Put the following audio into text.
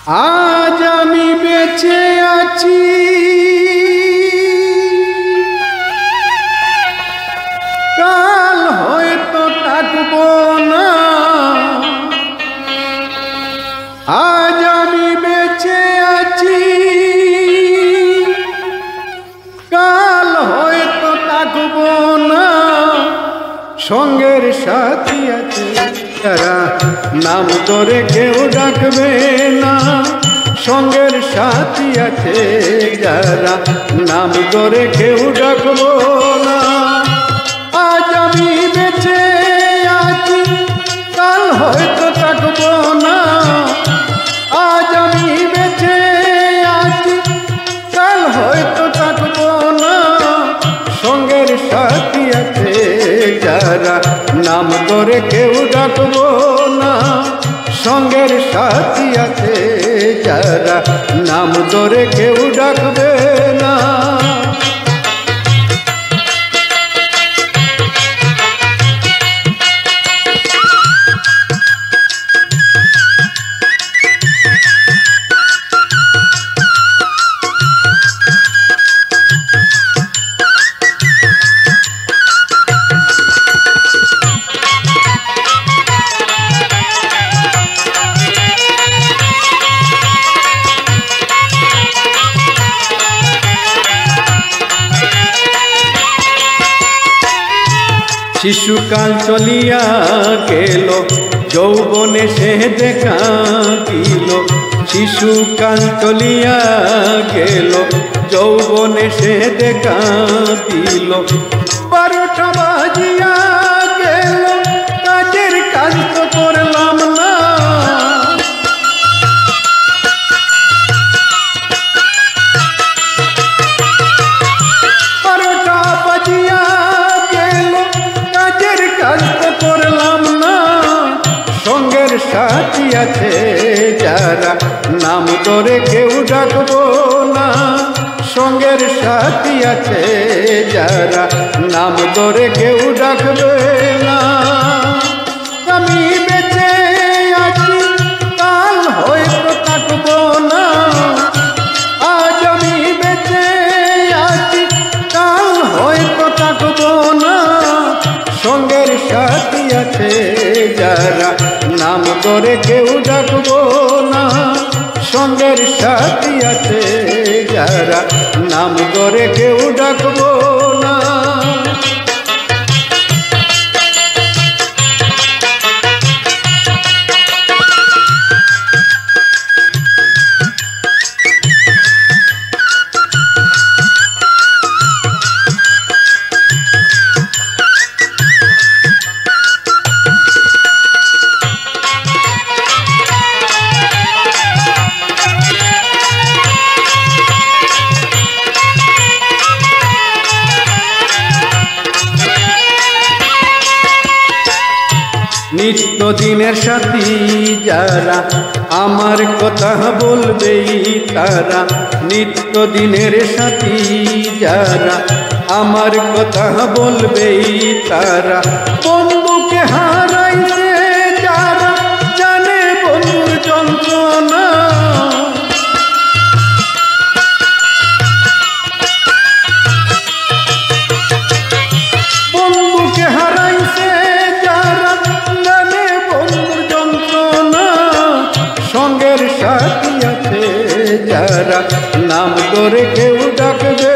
আজ আমি বেঁচে আছি কাল হয়তো থাকবো না। আজ আমি বেঁচে আছি কাল হয়তো থাকবো না। সঙ্গের সাথী আছে যারা নাম ধরে কেউ ডাকবে না। সঙ্গের সাথী আছে যারা নাম ধরে কেউ ডাকবো না। আজ আমি বেঁচে আছি কাল হয়তো থাকবো না। আজ আমি বেঁচে আছি কাল হয়তো থাকবো না। সঙ্গের সাথী আছে যারা নাম ধরে কেউ ডাকবো না। সঙ্গের সাথী আছে যারা নাম ধরে কেউ ডাকবে না। শিশুকাল চলিয়া গেল যৌবনে সে দেখা দিল। শিশুকাল চলিয়া গেল যৌবনে সে দেখা দিল। 12টা বাজিয়া গেল কাজের কাজ তো করলাম না। সঙ্গের সাথী আছে যারা নাম ধরে কেউ ডাকবো না। সঙ্গের সাথী আছে যারা নাম ধরে কেউ ডাকবে না। আমি বেঁচে আছি কাল হয়তো থাকবো না। আজ আমি বেঁচে আছি কাল হয়তো থাকবো না। সঙ্গের সাথী আছে যারা নাম ধরে কেউ ডাকবো না। সঙ্গের সাথী আছে যারা নাম ধরে কেউ ডাকবো না। নিত্যদিনের সাথী যারা আমার কথা বলবেই তারা। নিত্যদিনের সাথী যারা আমার কথা বলবেই তারা। বন্ধুকে হারাইছে যারা জানে বন্ধুর যন্ত্রণা। বন্ধুকে হারাইছে সঙ্গের সাথী আছে যারা নাম ধরে কেউ ডাকবে